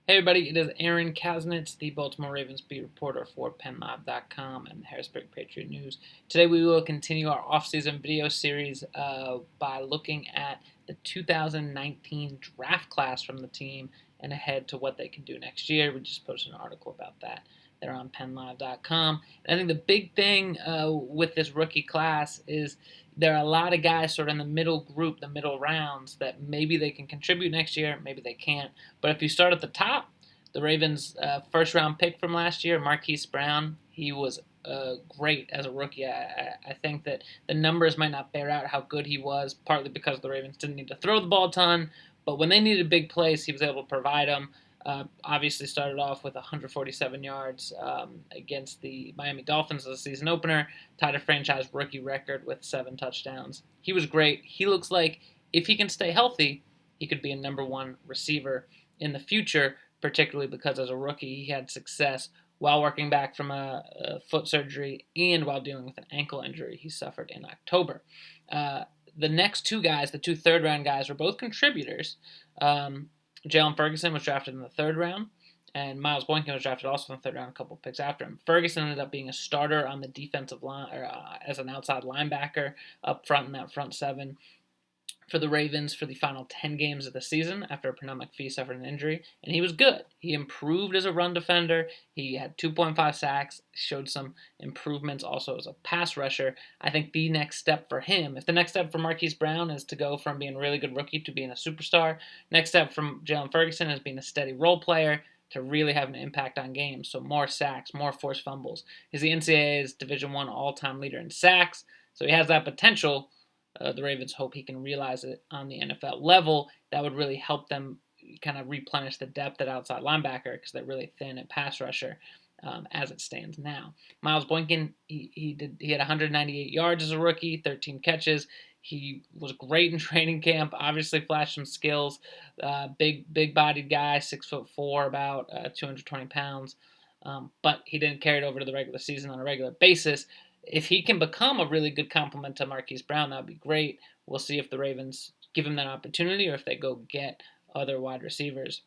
Hey everybody, it is Aaron Kasnitz, the Baltimore Ravens beat reporter for PennLive.com and Harrisburg Patriot News. Today we will continue our off-season video series by looking at the 2019 draft class from the team and ahead to what they can do next year. We just posted an article about that. They're on PennLive.com. And I think the big thing with this rookie class is there are a lot of guys sort of in the middle group, the middle rounds, that maybe they can contribute next year, maybe they can't. But if you start at the top, the Ravens' first-round pick from last year, Marquise Brown, he was great as a rookie. I think that the numbers might not bear out how good he was, partly because the Ravens didn't need to throw the ball a ton, but when they needed big plays, he was able to provide them. Obviously started off with 147 yards against the Miami Dolphins as a season opener, tied a franchise rookie record with 7 touchdowns. He was great. He looks like if he can stay healthy, he could be a number 1 receiver in the future, particularly because as a rookie he had success while working back from a foot surgery and while dealing with an ankle injury he suffered in October. The next 2 guys, the 2 third-round guys, were both contributors. Jalen Ferguson was drafted in the 3rd round, and Miles Boykin was drafted also in the 3rd round, a couple picks after him. Ferguson ended up being a starter on the defensive line, or as an outside linebacker up front in that front 7 for the Ravens for the final 10 games of the season after Pernell McPhee suffered an injury, and he was good. He improved as a run defender. He had 2.5 sacks, showed some improvements also as a pass rusher. I think the next step for him, if the next step for Marquise Brown is to go from being a really good rookie to being a superstar, next step from Jalen Ferguson is being a steady role player to really have an impact on games. So more sacks, more forced fumbles. He's the NCAA's Division I all-time leader in sacks, so he has that potential. The Ravens hope he can realize it on the NFL level. That would really help them kind of replenish the depth at outside linebacker because they're really thin at pass rusher as it stands now. Miles Boykin, he had 198 yards as a rookie, 13 catches. He was great in training camp. Obviously, flashed some skills. Big-bodied guy, 6'4", about 220 pounds. But he didn't carry it over to the regular season on a regular basis. If he can become a really good complement to Marquise Brown, that would be great. We'll see if the Ravens give him that opportunity or if they go get other wide receivers.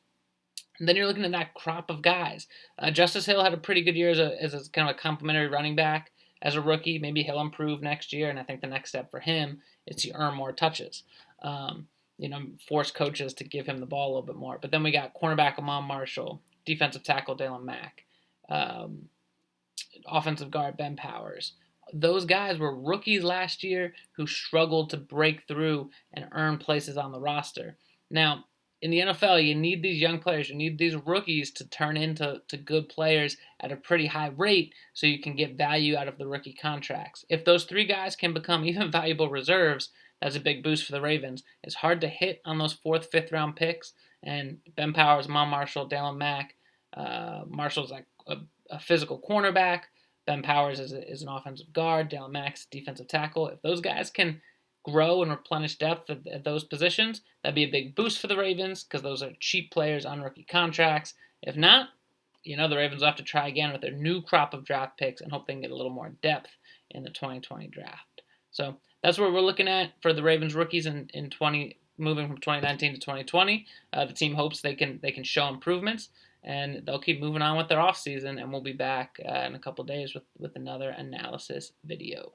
And then you're looking at that crop of guys. Justice Hill had a pretty good year as a kind of a complimentary running back as a rookie. Maybe he'll improve next year, and I think the next step for him is to earn more touches. Force coaches to give him the ball a little bit more. But then we got cornerback Amon Marshall, defensive tackle Dalen Mack, offensive guard Ben Powers. Those guys were rookies last year who struggled to break through and earn places on the roster. Now, in the NFL, you need these young players. You need these rookies to turn into good players at a pretty high rate so you can get value out of the rookie contracts. If those 3 guys can become even valuable reserves, that's a big boost for the Ravens. It's hard to hit on those 4th, 5th round picks. And Ben Powers, Amon Marshall, Dalen Mack. Marshall's like a physical cornerback. Ben Powers is an offensive guard. Dalen Mack's defensive tackle. If those guys can grow and replenish depth at those positions, that'd be a big boost for the Ravens because those are cheap players on rookie contracts. If not, the Ravens will have to try again with their new crop of draft picks and hope they can get a little more depth in the 2020 draft. So that's what we're looking at for the Ravens rookies in moving from 2019 to 2020. The team hopes they can show improvements, and they'll keep moving on with their offseason, and we'll be back in a couple days with another analysis video.